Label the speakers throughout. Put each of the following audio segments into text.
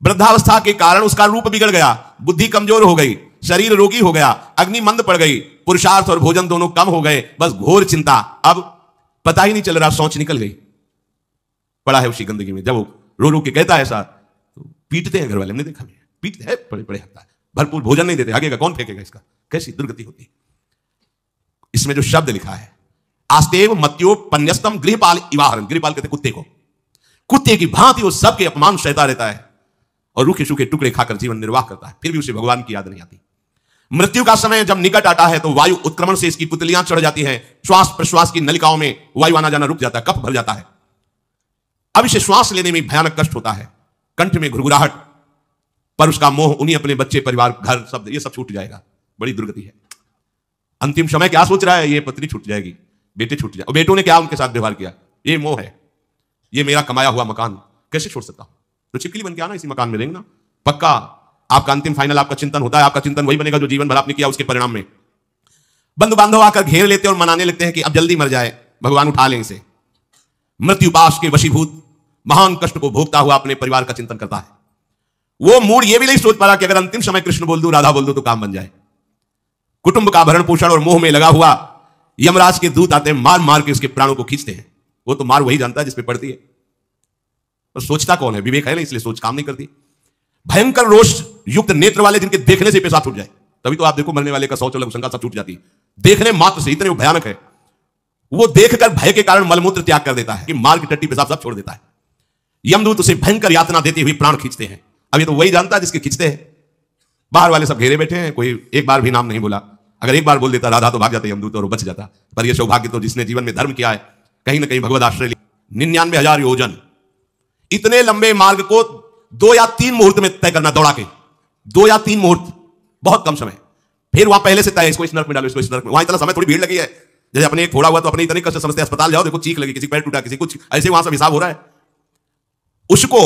Speaker 1: वृद्धावस्था के कारण उसका रूप बिगड़ गया, बुद्धि कमजोर हो गई, शरीर रोगी हो गया, अग्नि मंद पड़ गई, पुरुषार्थ और भोजन दोनों कम हो गए, बस घोर चिंता। अब पता ही नहीं चल रहा, सोच निकल गई, पड़ा है उसी गंदगी में। जब वो रो रो के कहता है ऐसा, तो पीटते हैं घर वाले, हमने देखा भी, पीटते हैं, बड़े बड़े हकता है, भरपूर भोजन नहीं देते, आगे का कौन फेंकेगा इसका, कैसी दुर्गति होती है। इसमें जो शब्द लिखा है, आस्तेव मत्योपन्यस्तम गृहपाल इवाहरन, गृहपाल कहते कुत्ते को, कुत्ते की भांति वो सबके अपमान सहता रहता है और रूखे सूखे टुकड़े खाकर जीवन निर्वाह करता है, फिर भी उसे भगवान की याद नहीं आती। मृत्यु का समय जब निकट आता है तो वायु उत्क्रमण से इसकी पुतलियां चढ़ जाती हैं, श्वास प्रश्वास की नलिकाओं में वायु आना जाना रुक जाता है, कफ भर जाता है। अब इसे श्वास लेने में भयानक कष्ट होता है, कंठ में घुरघुराहट, पर उसका मोह उन्हीं अपने बच्चे, परिवार, घर, सब ये सब छूट जाएगा। बड़ी दुर्गति है। अंतिम समय क्या सोच रहा है, ये पत्नी छूट जाएगी, बेटे छूट जाए, और बेटों ने क्या उनके साथ व्यवहार किया, ये मोह है, ये मेरा कमाया हुआ मकान कैसे छोड़ सकता हूं, तो चिपकली बन के आना, इसी मकान में रहेंगे ना। पक्का आपका अंतिम फाइनल आपका चिंतन होता है, आपका चिंतन वही बनेगा जो जीवन भर आपने किया उसके परिणाम में। बंधु बांधव आकर घेर लेते हैं और मनाने लगते हैं कि अब जल्दी मर जाए, भगवान उठा लें इसे। मृत्युपाश के वशीभूत महान कष्ट को भोगता हुआ अपने परिवार का चिंतन करता है। वो मूड ये भी नहीं सोच पा रहा कि अगर अंतिम समय कृष्ण बोल दूं, राधा बोल दूं तो काम बन जाए। कुटुंब का भरण पोषण और मोह में लगा हुआ यमराज के दूत आते हैं, मार मार के उसके प्राणों को खींचते हैं। वो तो मार वही जानता है जिस पे पड़ती है, और सोचता कौन है, विवेक है ना, इसलिए सोच काम नहीं करती। भयंकर रोष युक्त नेत्र वाले जिनके देखने से पेशाब छूट जाए, तभी तो आप देखो मरने वाले का शौच और लघुशंका सब छूट जाती है, देखने मात्र से, इतने वो भयानक है। वो देखकर भय के कारण मलमूत्र त्याग कर देता है कि मार की टट्टी पेशाब सब छोड़ देता है। यमदूत उसे भयंकर यातना देते हुए प्राण खींचते हैं। अब ये तो वही जानता है जिसके खींचते हैं। बाहर वाले सब घेरे बैठे हैं, कोई एक बार भी नाम नहीं बोला। अगर एक बार बोल देता राधा तो भाग जाते यमदूत और बच जाता। पर यह सौभाग्य तो जिसने जीवन में धर्म किया है, कहीं ना कहीं भगवत आश्रय लिया। 99,000 योजन, इतने लंबे मार्ग को 2 या 3 मुहूर्त में तय करना, दौड़ा के 2 या 3 मुहूर्त, बहुत कम समय। फिर वहां पहले से तय, इसको इस नर्क में डालो, इसको इस नर्क में, वहां इतना समय, थोड़ी भीड़ लगी है। जैसे अपने एक फोड़ा हुआ तो अपने इतने कष्ट समझते, अस्पताल जाओ देखो चीख लगी, किसी पैर टूटा, किसी कुछ, ऐसे वहां सब हिसाब हो रहा है। उसको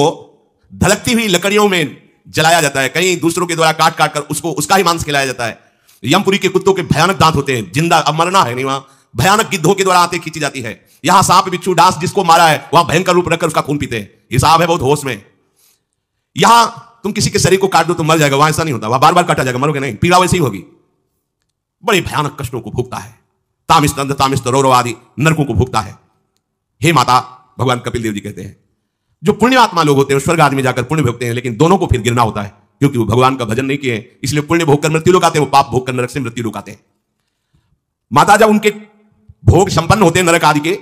Speaker 1: धड़कती हुई लकड़ियों में जलाया जाता है, कहीं दूसरों के द्वारा काट काट कर उसको उसका ही मांस खिलाया जाता है। यमपुरी के कुत्तों के भयानक दांत होते हैं, जिंदा, अब मरना है नहीं, वहां भयानक गिद्धों के द्वारा आते खींची जाती है। यहां सांप बिच्छू डांस जिसको मारा है, वहां भयंकर रूप रखकर उसका खून पीते हैं। हिसाब है बहुत होश में। यहां तुम किसी के शरीर को काट दो तो मर जाएगा, वहां ऐसा नहीं होता, वहां बार बार काटा जाएगा, मरोगे नहीं, पीड़ा वैसी ही होगी। बड़े भयानक कष्टों को भोगता है, तामिस्तंध तामिस्त रौरव आदि नरकों को भोगता है। हे माता, भगवान कपिल देव जी कहते हैं, जो पुण्यात्मा लोग होते हैं स्वर्ग आदि में जाकर पुण्य भोगते हैं, लेकिन दोनों को फिर गिरना होता है, क्योंकि वो भगवान का भजन नहीं किए, इसलिए पुण्य भोग कर मृत्यु लोग आते हैं, वो पाप भोग कर नरक से मृत्यु लोग आते हैं। माता जब उनके भोग संपन्न होते हैं नरक आदि के,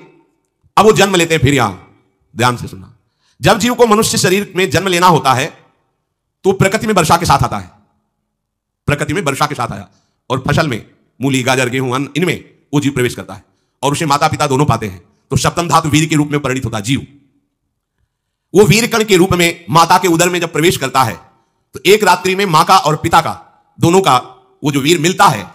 Speaker 1: अब वो जन्म लेते हैं। फिर यहां ध्यान से सुनना, जब जीव को मनुष्य शरीर में जन्म लेना होता है तो प्रकृति में वर्षा के साथ आता है, प्रकृति में वर्षा के साथ आया, और फसल में मूली गाजर गेहूं अन्न, इनमें वो जीव प्रवेश करता है, और उसे माता पिता दोनों पाते हैं। तो सप्तम धातु वीर के रूप में परिणित होता है जीव। वो वीर कण के रूप में माता के उदर में जब प्रवेश करता है तो एक रात्रि में मां का और पिता का, दोनों का वो जो वीर मिलता है,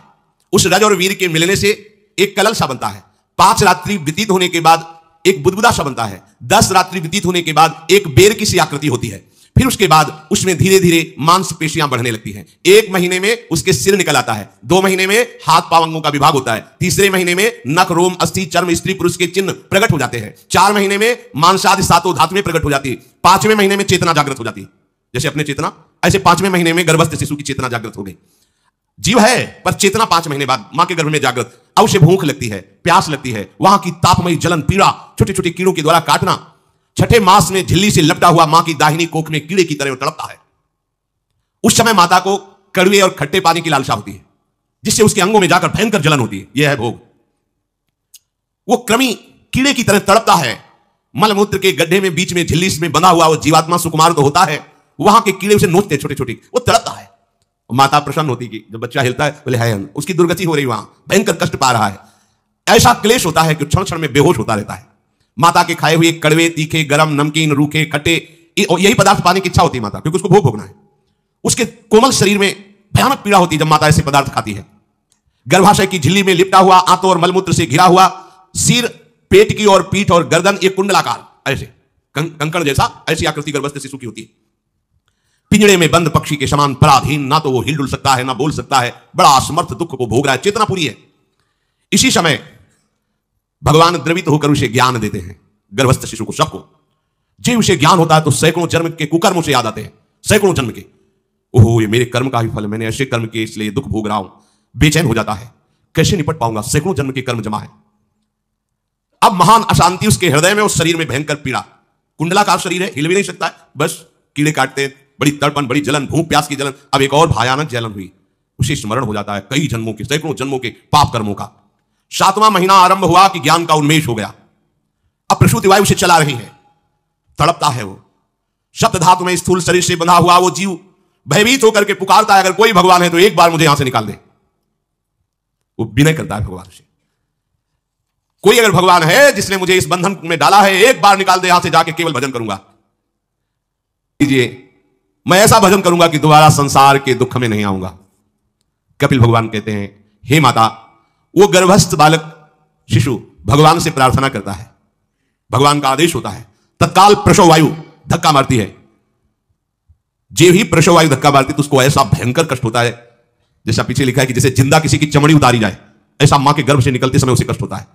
Speaker 1: उस रज और वीर के मिलने से एक कलल सा बनता है। 5 रात्रि व्यतीत होने के बाद एक बुदबुदा सा बनता है। 10 रात्रि व्यतीत होने के बाद एक बेर की सी आकृति होती है। फिर उसके बाद उसमें धीरे धीरे मांसपेशियां बढ़ने लगती हैं। 1 महीने में उसके सिर निकल आता है, 2 महीने में हाथ पांव अंगों का विभाग होता है, तीसरे महीने में नख रोम अस्थि चर्म स्त्री पुरुष के चिन्ह प्रकट हो जाते हैं, 4 महीने में मांसादि 7 धातुएं प्रकट हो जाती है, 5वें महीने में चेतना जागृत हो जाती है। जैसे अपने चेतना, ऐसे 5वें महीने में गर्भस्थ शिशु की चेतना जागृत हो गई। जीव है पर चेतना 5 महीने बाद मां के गर्भ में जागृत। अब उसे भूख लगती है, प्यास लगती है, वहां की तापमयी जलन पीड़ा, छोटे छोटे कीड़ों के द्वारा काटना, 6ठे मास में झिल्ली से लपटा हुआ मां की दाहिनी कोख में कीड़े की तरह तड़पता है। उस समय माता को कड़वे और खट्टे पानी की लालसा होती है, जिससे उसके अंगों में जाकर भयंकर जलन होती है। यह है भोग। वो कृमि कीड़े की तरह तड़पता है, मलमूत्र के गड्ढे में बीच में झिल्ली में बंधा हुआ वो जीवात्मा सुकुमार तो होता है, वहां के कीड़े उसे नोचते छोटे छोटे, वो तड़पता है। माता प्रसन्न होती कि जब बच्चा हिलता है, बोले है, उसकी दुर्गति हो रही, वहां भयंकर कष्ट पा रहा है। ऐसा क्लेश होता है कि क्षण क्षण में बेहोश होता रहता है। माता के खाए हुए कड़वे, तीखे, गरम, नमकीन, रूखे, खट्टे, यही पदार्थ पाने की इच्छा होती है माता, क्योंकि उसको भोग भोगना है। उसके कोमल शरीर में भयानक पीड़ा होती है जब माता ऐसे पदार्थ खाती है। गर्भाशय की झिल्ली में लिपटा हुआ, आंतों और मलमूत्र से घिरा हुआ सिर, पेट की और पीठ और गर्दन एक कुंडलाकार, ऐसे कंकड़ जैसा, ऐसी आकृति गर्भस्थ शिशु की होती है। पिंजड़े में बंद पक्षी के समान पराधीन, ना तो वो हिल डुल सकता है ना बोल सकता है, बड़ा असमर्थ दुख को भोग रहा है, चेतना पूरी है। इसी समय भगवान द्रवित होकर उसे ज्ञान देते हैं, गर्भस्थ शिशु को, सबको। जी उसे ज्ञान होता है तो सैकड़ों जन्म के कुकर्मों से याद आते हैं, सैकड़ों जन्म के। ओहो, ये मेरे कर्म का ही फल है, मैंने ऐसे कर्म किए इसलिए दुख भोग रहा हूं। बेचैन हो जाता है, कैसे निपट पाऊंगा, सैकड़ों जन्म के कर्म जमा है। अब महान अशांति उसके हृदय में, उस शरीर में भयंकर पीड़ा। कुंडलाकार शरीर है, हिल भी नहीं सकता है, बस कीड़े काटते, बड़ी तड़पन, बड़ी जलन, भूख प्यास की जलन। अब एक और भयानक जलन हुई, उसे स्मरण हो जाता है कई जन्मों के, सैकड़ों जन्मों के पाप कर्मों का। 7वां महीना आरंभ हुआ कि ज्ञान का उन्मेष हो गया। अब प्रसूति वायु से चला रही है, तड़पता है वो। शब्द धातु में स्थूल शरीर से बंधा हुआ वो जीव भयभीत होकर के पुकारता है, अगर कोई भगवान है तो एक बार मुझे यहां से निकाल दे। वो विनय करता है भगवान से, कोई अगर भगवान है जिसने मुझे इस बंधन में डाला है, एक बार निकाल दे यहां से, जाके केवल भजन करूंगा। कीजिए, मैं ऐसा भजन करूंगा कि दोबारा संसार के दुख में नहीं आऊंगा। कपिल भगवान कहते हैं, हे माता, वो गर्भस्थ बालक शिशु भगवान से प्रार्थना करता है, भगवान का आदेश होता है, तत्काल प्रसव वायु धक्का मारती है। जे ही प्रसव वायु धक्का मारती तो उसको ऐसा भयंकर कष्ट होता है, जैसा पीछे लिखा है कि जैसे जिंदा किसी की चमड़ी उतारी जाए, ऐसा मां के गर्भ से निकलते समय उसे कष्ट होता है।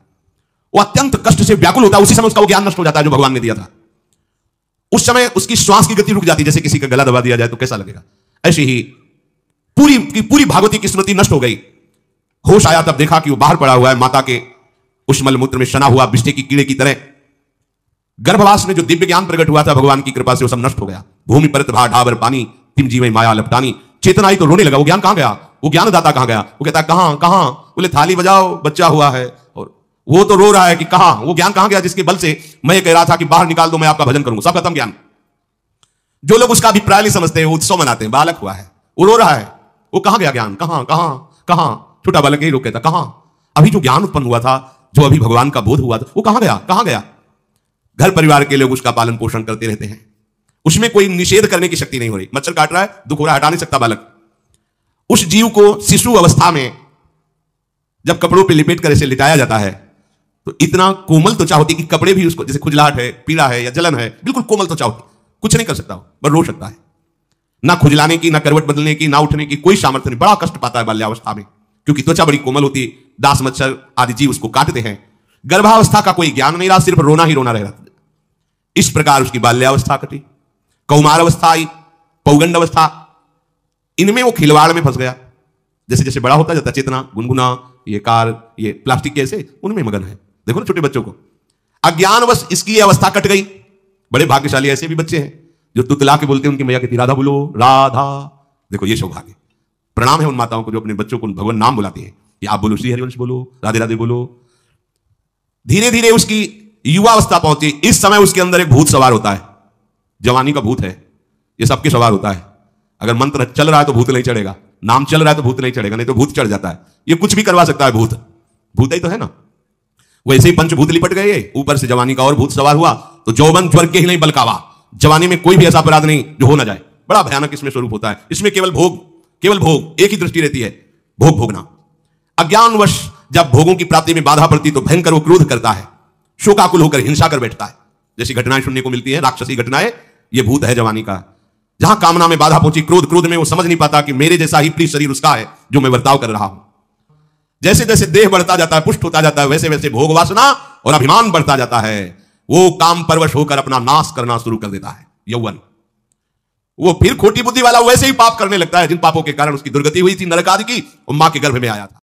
Speaker 1: वो अत्यंत कष्ट से व्याकुल होता है, उसी समय उसका वो ज्ञान नष्ट हो जाता है जो भगवान ने दिया था। उस समय उसकी श्वास की गति रुक जाती है, जैसे किसी का गला दबा दिया जाए तो कैसा लगेगा। ऐसी ही पूरी की पूरी भागवती की स्मृति नष्ट हो गई। होश आया तब देखा कि वो बाहर पड़ा हुआ है, माता के उस मलमूत्र में सना हुआ बिष्टे की कीड़े की तरह। गर्भवास में जो दिव्य ज्ञान प्रकट हुआ था भगवान की कृपा से, वो सब नष्ट हो गया। भूमि परत भा ढाबर पानी, तिम जीवे माया लपटानी। चेतना आई तो रोने लगा, वो ज्ञान कहां गया, वो ज्ञानदाता कहां गया। वो कहता कहां कहां, बोले थाली बजाओ, बच्चा हुआ है। और वो तो रो रहा है कि कहां, वो ज्ञान कहां गया जिसके बल से मैं कह रहा था कि बाहर निकाल दो, मैं आपका भजन करूंगा। सब खत्म ज्ञान। जो लोग उसका अभिप्राय नहीं समझते, वो उत्सव मनाते हैं, बालक हुआ है, वो रो रहा है, वो कहां गया ज्ञान, कहां कहां कहां। छोटा बालक यही लोग कहता कहां, अभी जो ज्ञान उत्पन्न हुआ था, जो अभी भगवान का बोध हुआ था, वो कहां गया कहां गया। घर परिवार के लोग उसका पालन पोषण करते रहते हैं, उसमें कोई निषेध करने की शक्ति नहीं हो रही। मच्छर काट रहा है, दुख हो रहा है, हटा नहीं सकता बालक। उस जीव को शिशु अवस्था में जब कपड़ों पे लिपेट कर इसे लिटाया जाता है, तो इतना कोमल त्वचा होती कि कपड़े भी उसको, जैसे खुजलाहट है, पीड़ा है या जलन है, बिल्कुल कोमल त्वचा होती, कुछ नहीं कर सकता, बस रो सकता है। ना खुजलाने की, ना करवट बदलने की, ना उठने की कोई सामर्थ्य नहीं। बड़ा कष्ट पाता है बाल्यावस्था में, क्योंकि त्वचा बड़ी कोमल होती है, दास मच्छर आदि जीव उसको काटते हैं। गर्भावस्था का कोई ज्ञान नहीं रहा, सिर्फ रोना ही रोना रहा। इस प्रकार उसकी बाल्यावस्था कटी, कौमार अवस्था आई, पौगंड अवस्था, इनमें वो खिलवाड़ में फंस गया। जैसे जैसे बड़ा होता जाता, चेतना, गुनगुना, ये कार, ये प्लास्टिक के ऐसे उनमें मगन है। देखो ना छोटे बच्चों को, अज्ञानवश इसकी अवस्था कट गई। बड़े भाग्यशाली ऐसे भी बच्चे हैं जो तुतला के बोलते हैं, उनकी मैया कहती राधा बोलो, राधा। देखो ये सौभाग्य, प्रणाम है उन माताओं को जो अपने बच्चों को भगवान नाम बुलाती है, कि आप बोलो श्री हरिवंश बोलो, राधे राधे बोलो। धीरे धीरे उसकी युवावस्था पहुंची। इस समय उसके अंदर एक भूत सवार होता है, जवानी का भूत है, ये सबके सवार होता है। अगर मंत्र चल रहा है तो भूत नहीं चढ़ेगा, नाम चल रहा है तो भूत नहीं चढ़ेगा, नहीं तो भूत चढ़ जाता है। ये कुछ भी करवा सकता है भूत, भूत ही तो है ना। वैसे ही पंचभूत लिपट गए, ऊपर से जवानी का और भूत सवार हुआ, तो जौवन ज्वर के ही नहीं बलकावा। जवानी में कोई भी ऐसा अपराध नहीं जो हो ना जाए। बड़ा भयानक इसमें स्वरूप होता है। इसमें केवल भोग, केवल भोग, एक ही दृष्टि रहती है, भोग भोगना। अज्ञानवश जब भोगों की प्राप्ति में बाधा पड़ती तो भयंकर वो क्रोध करता है, शोकाकुल होकर हिंसा कर बैठता है। जैसी घटनाएं सुनने को मिलती हैं, राक्षसी घटनाएं, ये भूत है जवानी का। जहां कामना में बाधा पहुंची, क्रोध, क्रोध में वो समझ नहीं पाता कि मेरे जैसा ही प्रिय शरीर उसका है जो मैं बर्ताव कर रहा हूं। जैसे जैसे देह बढ़ता जाता है, पुष्ट होता जाता है, वैसे वैसे भोग वासना और अभिमान बढ़ता जाता है। वो काम परवश होकर अपना नाश करना शुरू कर देता है। यौवन, वो फिर खोटी बुद्धि वाला वैसे ही पाप करने लगता है जिन पापों के कारण उसकी दुर्गति हुई थी नरक आदि की, और मां के गर्भ में आया था।